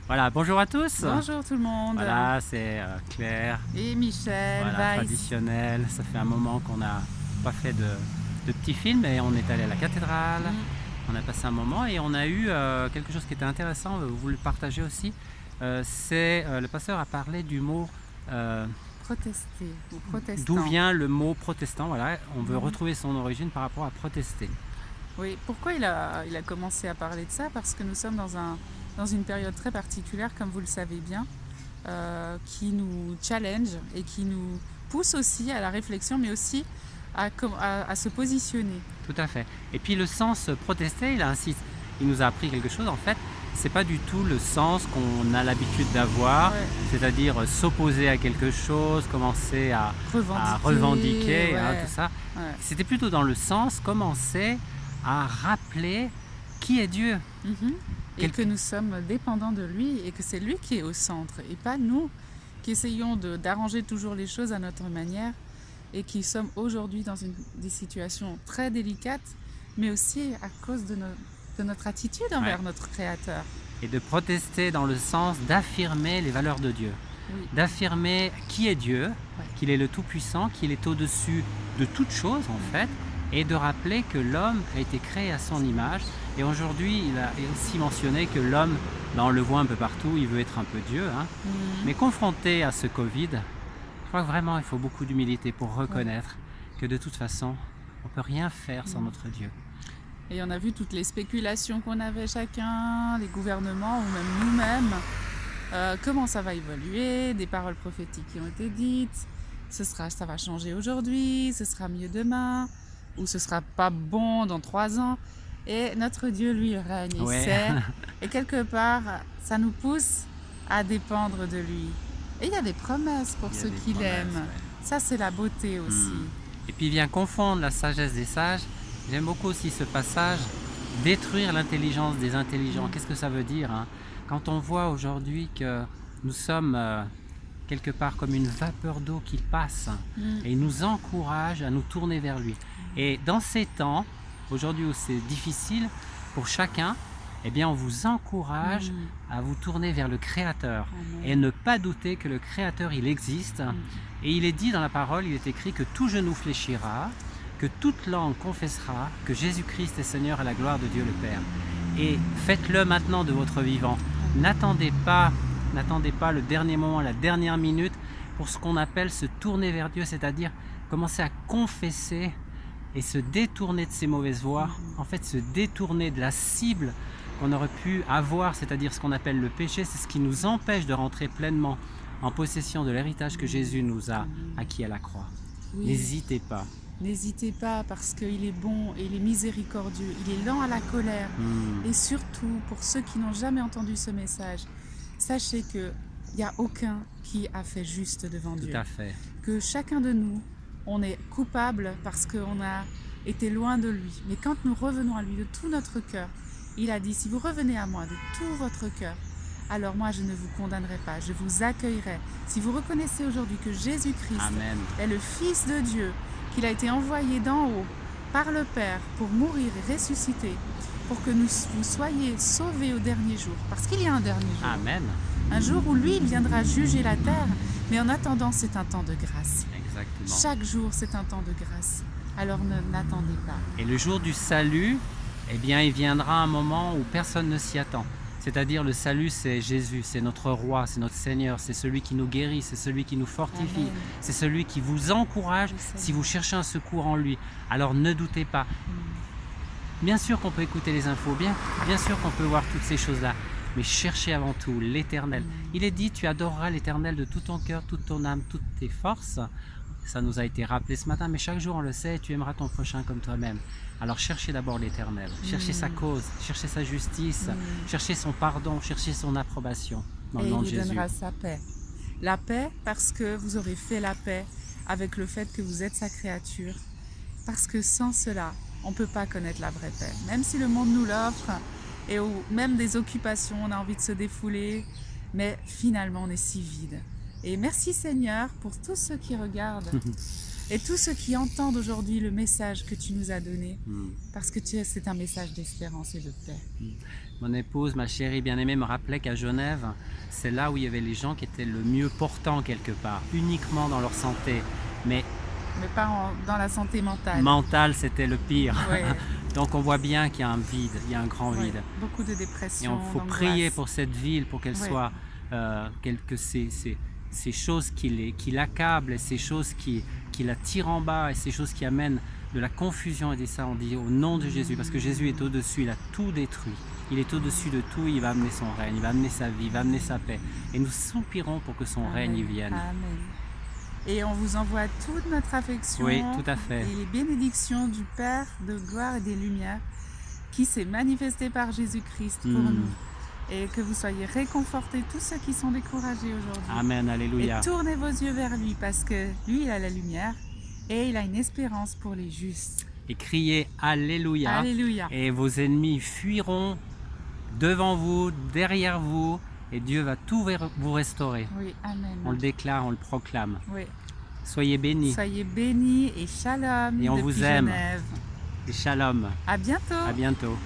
Voilà, bonjour à tous. Bonjour tout le monde. Voilà, c'est Claire, Et Michel, voilà, Weiss. traditionnel. Ça fait un moment qu'on n'a pas fait de petits films et on est allé à la cathédrale. Mm. On a passé un moment et on a eu quelque chose qui était intéressant, vous le partagez aussi. Le pasteur a parlé du mot, euh, Protester ou d'où protestant. vient le mot protestant. Voilà, on veut Mhm. retrouver son origine par rapport à protester. Oui, pourquoi il a commencé à parler de ça? Parce que nous sommes dans une période très particulière, comme vous le savez bien, qui nous challenge et qui nous pousse aussi à la réflexion, mais aussi à se positionner. Tout à fait. Et puis le sens protester, il nous a appris quelque chose en fait. C'est pas du tout le sens qu'on a l'habitude d'avoir, Ouais, c'est-à-dire s'opposer à quelque chose, commencer à revendiquer, revendiquer, hein, ouais, tout ça. ouais. C'était plutôt dans le sens commencer à rappeler qui est Dieu. Mhm. Et que Quelque- nous sommes dépendants de lui et que c'est lui qui est au centre et pas nous qui essayons d'arranger toujours les choses à notre manière et qui sommes aujourd'hui dans des situations très délicates, mais aussi à cause de notre attitude ouais. envers notre Créateur. Et de protester dans le sens d'affirmer les valeurs de Dieu, Oui, d'affirmer qui est Dieu, ouais. qu'il est le Tout-Puissant, qu'il est au-dessus de toute chose en fait, et de rappeler que l'homme a été créé à son image. Et aujourd'hui, il a aussi mentionné que l'homme, ben, on le voit un peu partout, il veut être un peu Dieu, hein. Mhm. Mais confronté à ce Covid, je crois que vraiment il faut beaucoup d'humilité pour Ouais. reconnaître que de toute façon, on ne peut rien faire sans Mhm. notre Dieu. Et on a vu toutes les spéculations qu'on avait chacun, les gouvernements ou même nous-mêmes, comment ça va évoluer, des paroles prophétiques qui ont été dites, ça va changer aujourd'hui, ce sera mieux demain, ou ce sera pas bon dans 3 ans. Et notre Dieu, lui, règne, il Ouais, sait. Et quelque part, ça nous pousse à dépendre de lui. Et il y a des promesses pour il y a ceux des qui promesses, l'aiment. ouais. Ça, c'est la beauté aussi. Et puis il vient confondre la sagesse des sages. J'aime beaucoup aussi ce passage, détruire l'intelligence des intelligents. Mm. Qu'est-ce que ça veut dire, hein? Quand on voit aujourd'hui que nous sommes quelque part comme une vapeur d'eau qui passe Mm. et il nous encourage à nous tourner vers lui. Et dans ces temps, aujourd'hui où c'est difficile pour chacun, eh bien on vous encourage Mm. à vous tourner vers le Créateur et Amen. ne pas douter que le Créateur il existe. Mm. Et il est dit dans la parole, il est écrit que tout genou fléchira, que toute langue confessera que Jésus-Christ est Seigneur à la gloire de Dieu le Père. Et faites-le maintenant de votre vivant. N'attendez pas, n'attendez pas le dernier moment, la dernière minute pour ce qu'on appelle se tourner vers Dieu, c'est-à-dire commencer à confesser et se détourner de ses mauvaises voies, en fait se détourner de la cible qu'on aurait pu avoir, c'est-à-dire ce qu'on appelle le péché, c'est ce qui nous empêche de rentrer pleinement en possession de l'héritage que Jésus nous a acquis à la croix. Oui. N'hésitez pas. N'hésitez pas parce qu'il est bon et il est miséricordieux, il est lent à la colère. Et surtout, pour ceux qui n'ont jamais entendu ce message, sachez qu'il n'y a aucun qui a fait juste devant Tout Dieu. à fait. Que chacun de nous, on est coupable parce qu'on a été loin de lui. Mais quand nous revenons à lui de tout notre cœur, il a dit, si vous revenez à moi de tout votre cœur, alors moi je ne vous condamnerai pas, je vous accueillerai. Si vous reconnaissez aujourd'hui que Jésus-Christ Amen. est le Fils de Dieu, qu'il a été envoyé d'en haut par le Père pour mourir et ressusciter, pour que vous soyez sauvés au dernier jour, parce qu'il y a un dernier jour. Amen. Un jour où lui, il viendra juger la terre, mais en attendant, c'est un temps de grâce. Exactement. Chaque jour, c'est un temps de grâce. Alors n'attendez pas. Et le jour du salut, eh bien, il viendra un moment où personne ne s'y attend. C'est-à-dire le salut, c'est Jésus, c'est notre roi, c'est notre Seigneur, c'est celui qui nous guérit, c'est celui qui nous fortifie, Amen. c'est celui qui vous encourage Je sais. si vous cherchez un secours en lui. Alors ne doutez pas. Bien sûr qu'on peut écouter les infos, bien sûr qu'on peut voir toutes ces choses-là, mais cherchez avant tout l'Éternel. Il est dit, tu adoreras l'Éternel de tout ton cœur, toute ton âme, toutes tes forces. Ça nous a été rappelé ce matin, mais chaque jour on le sait, tu aimeras ton prochain comme toi-même. Alors cherchez d'abord l'Éternel, cherchez sa cause, cherchez sa justice, cherchez son pardon, cherchez son approbation dans le Et nom il de vous Jésus. donnera sa paix. La paix parce que vous aurez fait la paix avec le fait que vous êtes sa créature. Parce que sans cela, on ne peut pas connaître la vraie paix. Même si le monde nous l'offre, et même des occupations, on a envie de se défouler, mais finalement on est si vide. Et merci Seigneur pour tous ceux qui regardent et tous ceux qui entendent aujourd'hui le message que tu nous as donné, parce que c'est un message d'espérance et de paix. Mon épouse, ma chérie bien-aimée, me rappelait qu'à Genève, c'est là où il y avait les gens qui étaient le mieux portants quelque part, uniquement dans leur santé. Mais Mais pas dans la santé mentale. mental, c'était le pire. Ouais, Donc on voit bien qu'il y a un vide, il y a un grand ouais. vide. Beaucoup de Et dépression, il faut d'angoisse. prier pour cette ville, pour qu'elle Ouais. soit, que ces choses qui l'accablent, et ces choses qui la tirent en bas, et ces choses qui amènent de la confusion et des ça, on dit au nom de Jésus, parce que Jésus est au-dessus, il a tout détruit. Il est au-dessus de tout, il va amener son règne, il va amener sa vie, il va amener sa paix. Et nous soupirons pour que son Amen. règne vienne. Amen. Et on vous envoie toute notre affection Oui, tout à fait. et les bénédictions du Père de gloire et des lumières qui s'est manifesté par Jésus-Christ pour Mm. nous. Et que vous soyez réconfortés, tous ceux qui sont découragés aujourd'hui. Amen, alléluia. Et tournez vos yeux vers lui parce que lui, il a la lumière et il a une espérance pour les justes. Et criez alléluia. Alléluia. Et vos ennemis fuiront devant vous, derrière vous, et Dieu va tout vous restaurer. Oui, amen. On le déclare, on le proclame. Oui. Soyez bénis Soyez bénis et shalom Et on depuis vous aime. Genève. et shalom. À bientôt. À bientôt.